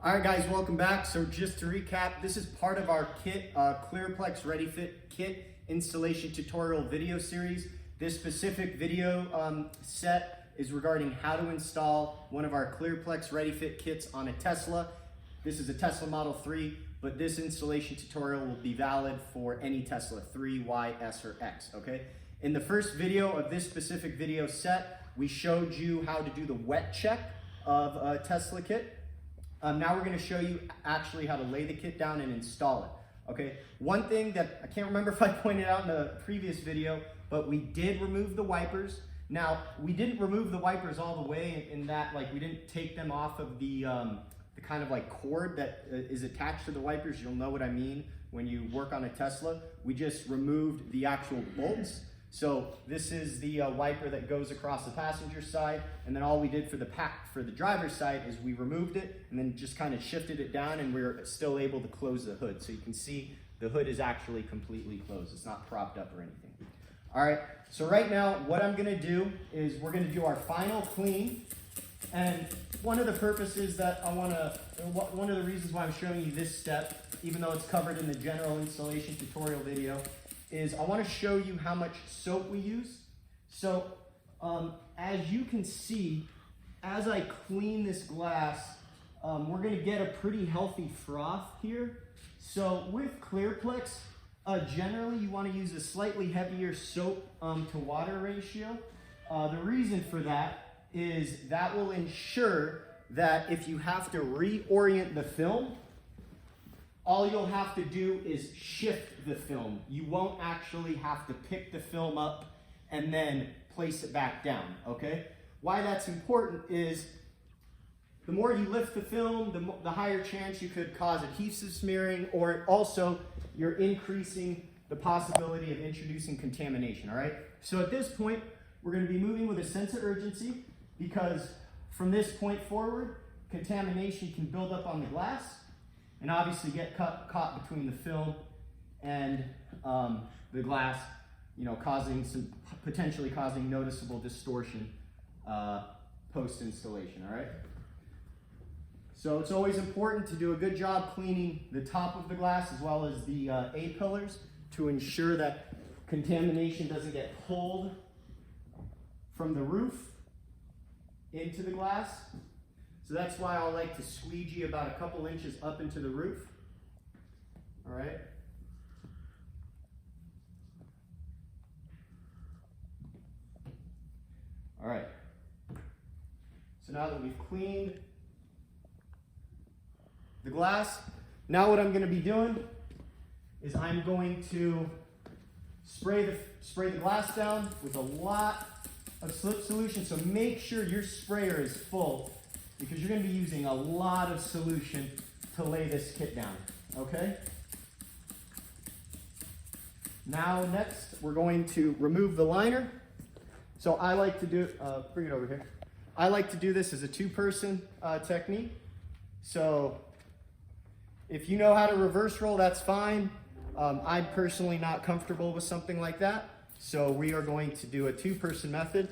All right, guys, welcome back. So just to recap, this is part of our kit, ClearPlex ReadyFit kit installation tutorial video series. This specific video set is regarding how to install one of our ClearPlex ReadyFit kits on a Tesla. This is a Tesla Model 3, but this installation tutorial will be valid for any Tesla 3, Y, S, or X, okay? In the first video of this specific video set, we showed you how to do the wet check of a Tesla kit. Now we're going to show you actually how to lay the kit down and install it. Okay, one thing that I can't remember if I pointed out in the previous video, but we did remove the wipers. Now we didn't remove the wipers all the way in that, like, we didn't take them off of the kind of like cord that is attached to the wipers. You'll know what I mean when you work on a Tesla. We just removed the actual bolts. So this is the wiper that goes across the passenger side, and then all we did for the driver's side is we removed it and then just kind of shifted it down, and we're still able to close the hood. So you can see the hood is actually completely closed. It's not propped up or anything. All right, so right now what I'm gonna do is we're gonna do our final clean, and one of the purposes that one of the reasons why I'm showing you this step, even though it's covered in the general installation tutorial video, is I want to show you how much soap we use. So as you can see, as I clean this glass, we're going to get a pretty healthy froth here. So with ClearPlex, generally you want to use a slightly heavier soap to water ratio. The reason for that is that will ensure that if you have to reorient the film, all you'll have to do is shift the film. You won't actually have to pick the film up and then place it back down, okay? Why that's important is the more you lift the film, the higher chance you could cause adhesive smearing, or also you're increasing the possibility of introducing contamination, all right? So at this point, we're gonna be moving with a sense of urgency, because from this point forward, contamination can build up on the glass and obviously get caught between the film and the glass, you know, potentially causing noticeable distortion post-installation, all right? So it's always important to do a good job cleaning the top of the glass as well as the A-pillars to ensure that contamination doesn't get pulled from the roof into the glass. So that's why I like to squeegee about a couple inches up into the roof. All right. All right. So now that we've cleaned the glass, now what I'm going to be doing is I'm going to spray the glass down with a lot of slip solution. So make sure your sprayer is full, because you're going to be using a lot of solution to lay this kit down, okay? Now next, we're going to remove the liner. So I like to do, bring it over here. I like to do this as a two-person technique. So if you know how to reverse roll, that's fine. I'm personally not comfortable with something like that. So we are going to do a two-person method.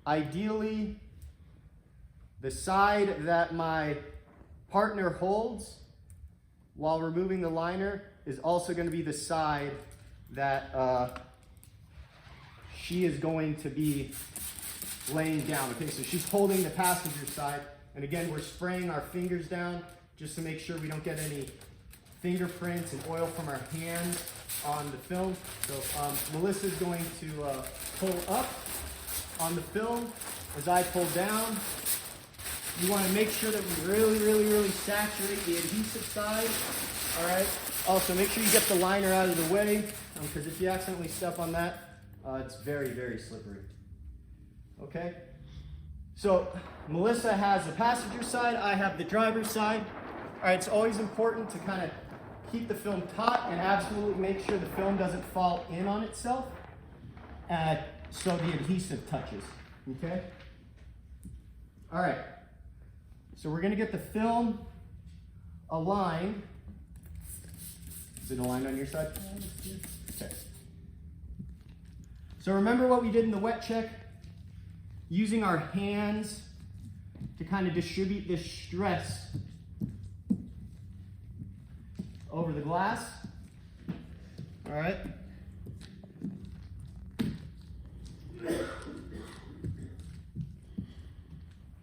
Ideally, the side that my partner holds while removing the liner is also going to be the side that she is going to be laying down. Okay, so she's holding the passenger side, and again, we're spraying our fingers down just to make sure we don't get any fingerprints and oil from our hands on the film. So Melissa's going to pull up on the film as I pull down. You want to make sure that we really saturate the adhesive side. All right. Also, make sure you get the liner out of the way, because if you accidentally step on that, it's very slippery. Okay. So Melissa has the passenger side. I have the driver's side. All right. It's always important to kind of keep the film taut and absolutely make sure the film doesn't fall in on itself. So the adhesive touches, okay? All right, so we're gonna get the film aligned. Is it aligned on your side? Okay. So remember what we did in the wet check? using our hands to kind of distribute this stress over the glass. All right.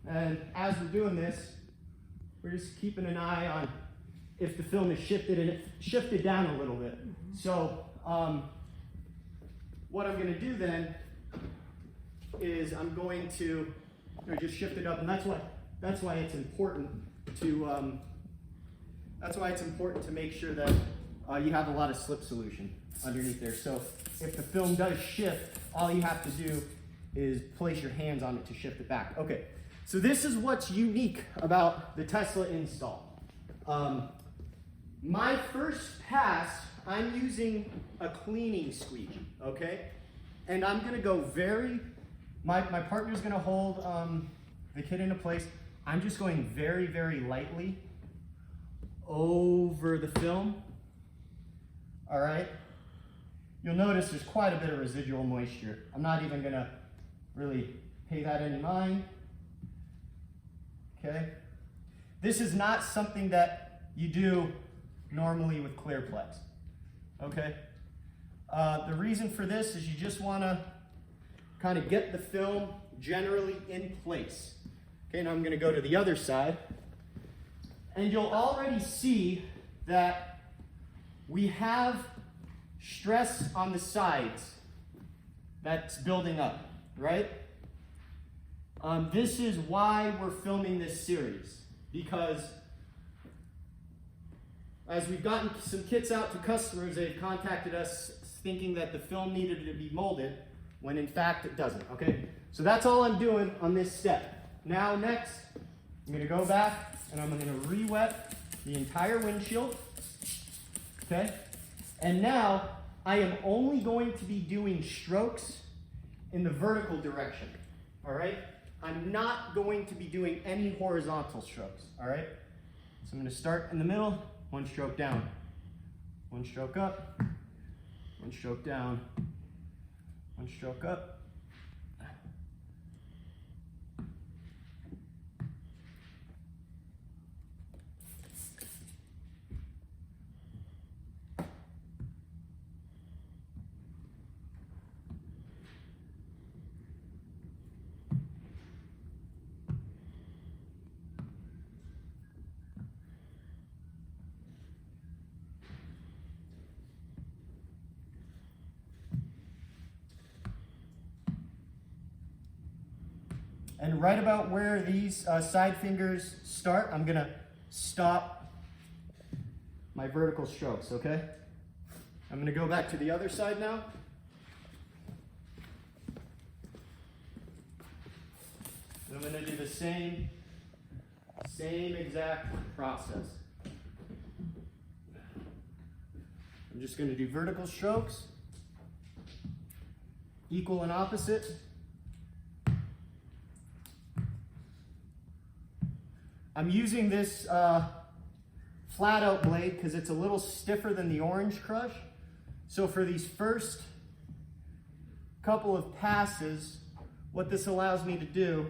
And as we're doing this, we're just keeping an eye on if the film is shifted and it shifted down a little bit. So what I'm going to do then is I'm going to just shift it up, and that's why it's important to make sure that you have a lot of slip solution underneath there. So if the film does shift, all you have to do is place your hands on it to shift it back. Okay, so this is what's unique about the Tesla install. My first pass, I'm using a cleaning squeegee, okay? And I'm gonna go my partner's gonna hold the kit into place. I'm just going very, very lightly over the film, all right? You'll notice there's quite a bit of residual moisture. I'm not even gonna really pay that any mind, okay? This is not something that you do normally with ClearPlex, okay? The reason for this is you just wanna kind of get the film generally in place. Okay, now I'm gonna go to the other side, and you'll already see that we have stress on the sides that's building up, right? This is why we're filming this series, because as we've gotten some kits out to customers, they've contacted us thinking that the film needed to be molded, when in fact it doesn't, okay? So that's all I'm doing on this step. Now next, I'm gonna go back and I'm gonna re-wet the entire windshield, okay? And now I am only going to be doing strokes in the vertical direction, all right? I'm not going to be doing any horizontal strokes, all right? So I'm gonna start in the middle, one stroke down, one stroke up, one stroke down, one stroke up. And right about where these side fingers start, I'm gonna stop my vertical strokes, okay? I'm gonna go back to the other side now. And I'm gonna do the same exact process. I'm just gonna do vertical strokes, equal and opposite. I'm using this flat out blade because it's a little stiffer than the Orange Crush. So for these first couple of passes, what this allows me to do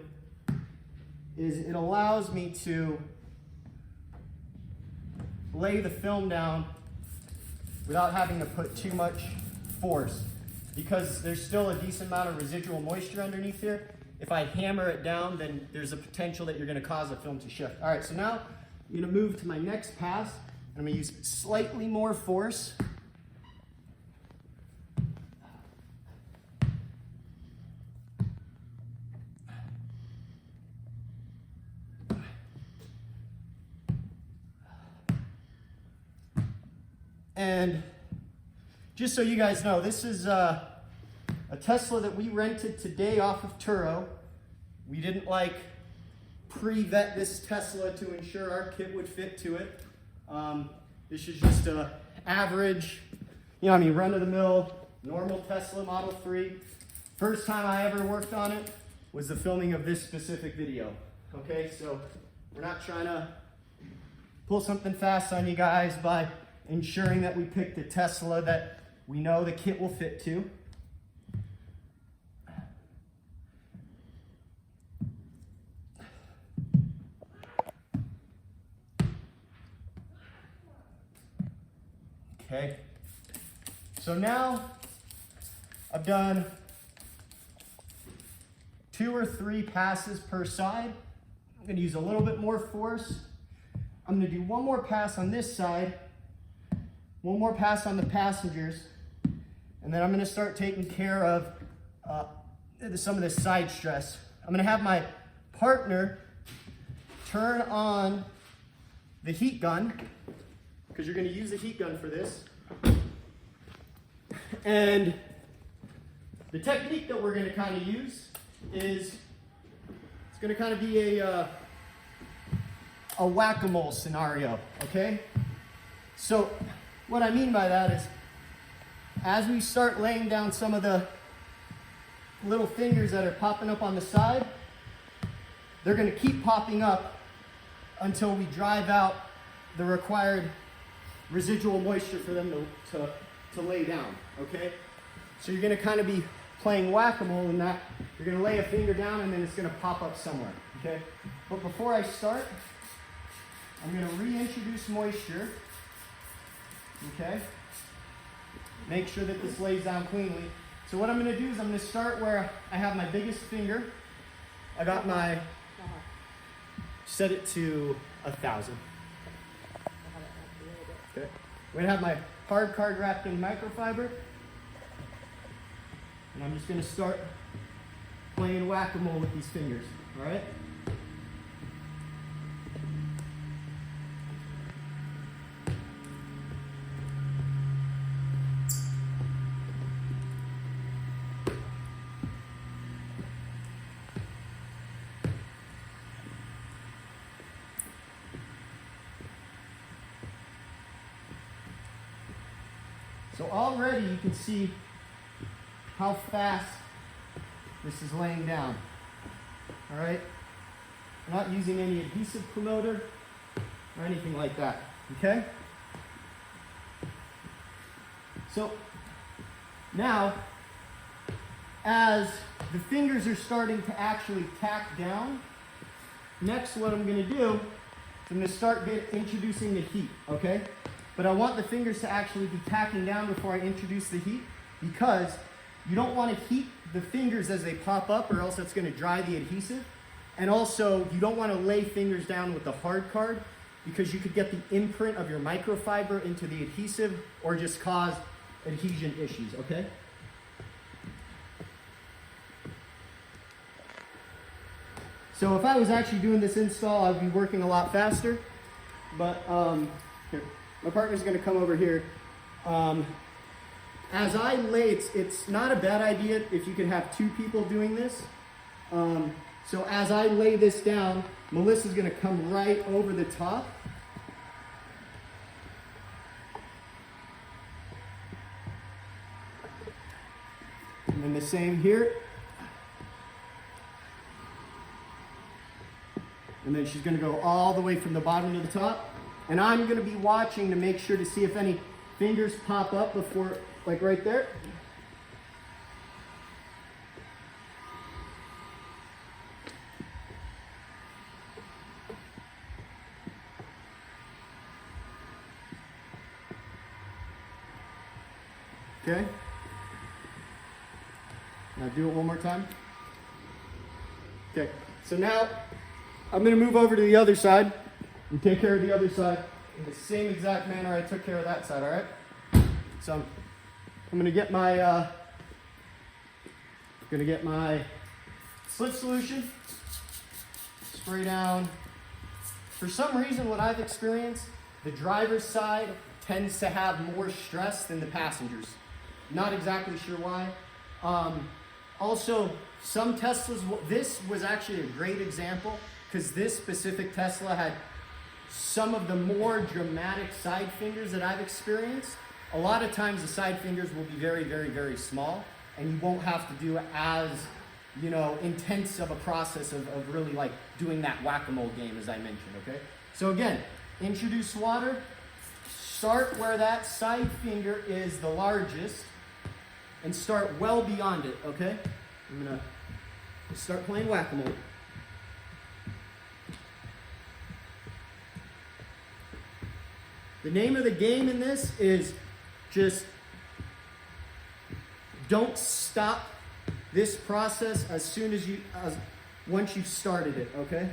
is it allows me to lay the film down without having to put too much force, because there's still a decent amount of residual moisture underneath here. If I hammer it down, then there's a potential that you're gonna cause the film to shift. All right, so now I'm gonna move to my next pass. I'm gonna use slightly more force. And just so you guys know, this is a Tesla that we rented today off of Turo. We didn't pre-vet this Tesla to ensure our kit would fit to it. This is just a average, run-of-the-mill, normal Tesla Model 3. First time I ever worked on it was the filming of this specific video. Okay, so we're not trying to pull something fast on you guys by ensuring that we picked a Tesla that we know the kit will fit to. okay? So now I've done 2 or 3 passes per side. I'm gonna use a little bit more force. I'm gonna do one more pass on this side, one more pass on the passengers, and then I'm gonna start taking care of some of this side stress. I'm gonna have my partner turn on the heat gun, because you're gonna use a heat gun for this. And the technique that we're gonna kind of use is, it's gonna kind of be a whack-a-mole scenario, okay? So what I mean by that is, as we start laying down some of the little fingers that are popping up on the side, they're gonna keep popping up until we drive out the required residual moisture for them to lay down, okay? So you're gonna kind of be playing whack-a-mole in that you're gonna lay a finger down and then it's gonna pop up somewhere, okay? But before I start, I'm gonna reintroduce moisture, okay? Make sure that this lays down cleanly. So what I'm gonna do is I'm gonna start where I have my biggest finger. I got my, set it to 1,000. Okay. I'm gonna have my hard card wrapped in microfiber. And I'm just gonna start playing whack-a-mole with these fingers, all right? So already you can see how fast this is laying down. All right? I'm not using any adhesive promoter or anything like that. Okay? So now, as the fingers are starting to actually tack down, next what I'm going to do is I'm going to start introducing the heat. Okay? But I want the fingers to actually be tacking down before I introduce the heat, because you don't want to heat the fingers as they pop up, or else that's going to dry the adhesive. And also, you don't want to lay fingers down with the hard card, because you could get the imprint of your microfiber into the adhesive or just cause adhesion issues, okay? So if I was actually doing this install, I'd be working a lot faster. But here, my partner's going to come over here. As I lay, it's not a bad idea if you can have 2 people doing this. So as I lay this down, Melissa's going to come right over the top. And then the same here. And then she's going to go all the way from the bottom to the top. And I'm going to be watching to make sure to see if any fingers pop up before, like right there. Okay. Now do it one more time. Okay. So now I'm going to move over to the other side and take care of the other side in the same exact manner I took care of that side, all right? So I'm going to get my slit solution, spray down. For some reason, what I've experienced, the driver's side tends to have more stress than the passengers. Not exactly sure why. Also, some Teslas, this was actually a great example, because this specific Tesla had some of the more dramatic side fingers that I've experienced. A lot of times the side fingers will be very, very, very small, and you won't have to do as, you know, intense of a process of really like doing that whack-a-mole game, as I mentioned, okay? So again, introduce water, start where that side finger is the largest, and start well beyond it, okay? I'm gonna start playing whack-a-mole. The name of the game in this is just don't stop this process once you've started it, okay?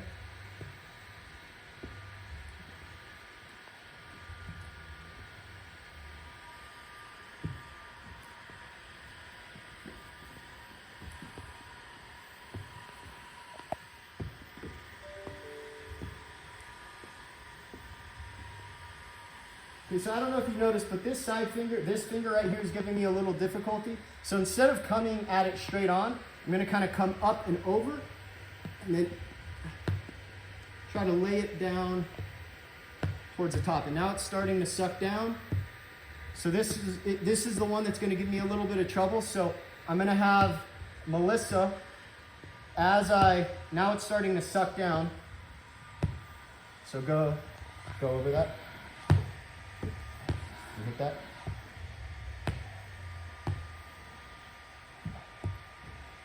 Okay, so I don't know if you noticed, but this finger right here is giving me a little difficulty. So instead of coming at it straight on, I'm going to kind of come up and over, and then try to lay it down towards the top. And now it's starting to suck down. So this is the one that's going to give me a little bit of trouble. So I'm going to have Melissa, now it's starting to suck down. So go over that. Hit that.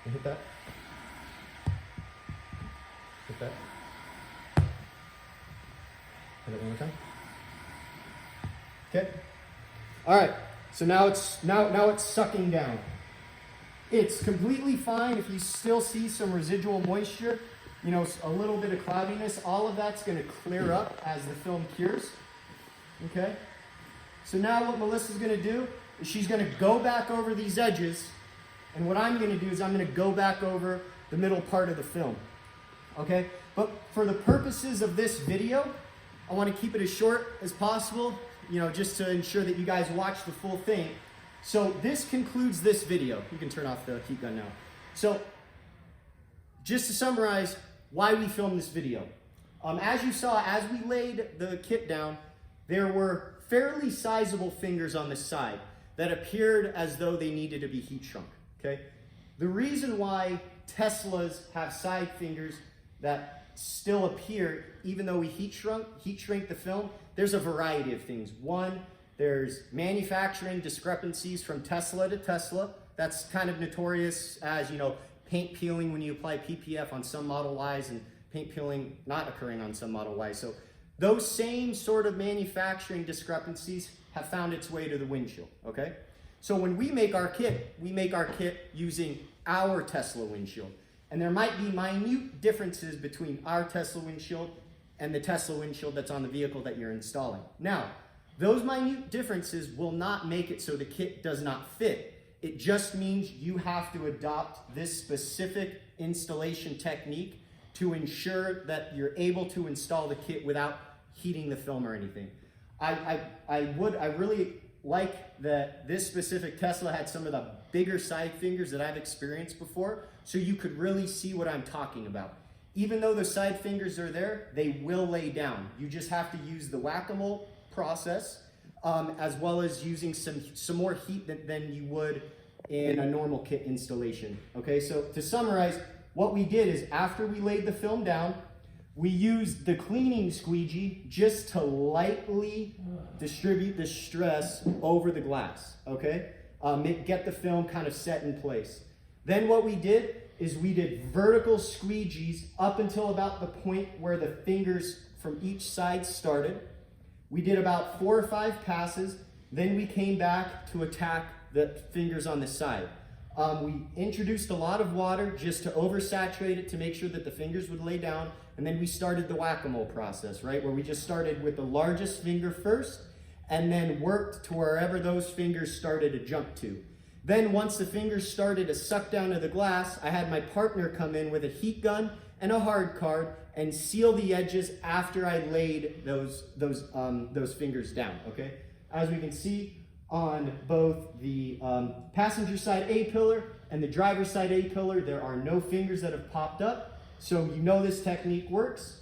Hit that. Hit that. Hit it one more time. Okay. All right. So now it's sucking down. It's completely fine if you still see some residual moisture, you know, a little bit of cloudiness. All of that's going to clear up as the film cures. Okay. So now what Melissa's going to do is she's going to go back over these edges, and what I'm going to do is I'm going to go back over the middle part of the film, okay? But for the purposes of this video, I want to keep it as short as possible, you know, just to ensure that you guys watch the full thing. So this concludes this video. You can turn off the heat gun now. So just to summarize why we filmed this video. As you saw, as we laid the kit down, there were fairly sizable fingers on the side that appeared as though they needed to be heat shrunk, okay? The reason why Teslas have side fingers that still appear, even though we heat shrink the film, there's a variety of things. One, there's manufacturing discrepancies from Tesla to Tesla. That's kind of notorious as, you know, paint peeling when you apply PPF on some Model Ys and paint peeling not occurring on some Model Ys. So those same sort of manufacturing discrepancies have found its way to the windshield, okay? So when we make our kit using our Tesla windshield. And there might be minute differences between our Tesla windshield and the Tesla windshield that's on the vehicle that you're installing. Now, those minute differences will not make it so the kit does not fit. It just means you have to adopt this specific installation technique to ensure that you're able to install the kit without heating the film or anything. I really like that this specific Tesla had some of the bigger side fingers that I've experienced before, so you could really see what I'm talking about. Even though the side fingers are there, they will lay down. You just have to use the whack-a-mole process, as well as using some more heat than you would in a normal kit installation. Okay, so to summarize, what we did is after we laid the film down, we used the cleaning squeegee just to lightly distribute the stress over the glass, okay? Get the film kind of set in place. Then what we did is we did vertical squeegees up until about the point where the fingers from each side started. We did about 4 or 5 passes. Then we came back to attack the fingers on the side. We introduced a lot of water just to oversaturate it to make sure that the fingers would lay down. And then we started the whack-a-mole process, right? Where we just started with the largest finger first and then worked to wherever those fingers started to jump to. Then once the fingers started to suck down to the glass, I had my partner come in with a heat gun and a hard card and seal the edges after I laid those fingers down, okay? As we can see on both the passenger side A-pillar and the driver's side A-pillar, there are no fingers that have popped up. So you know this technique works.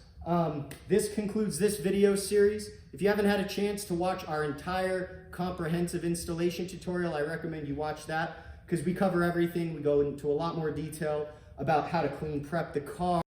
This concludes this video series. If you haven't had a chance to watch our entire comprehensive installation tutorial, I recommend you watch that because we cover everything. We go into a lot more detail about how to clean prep the car.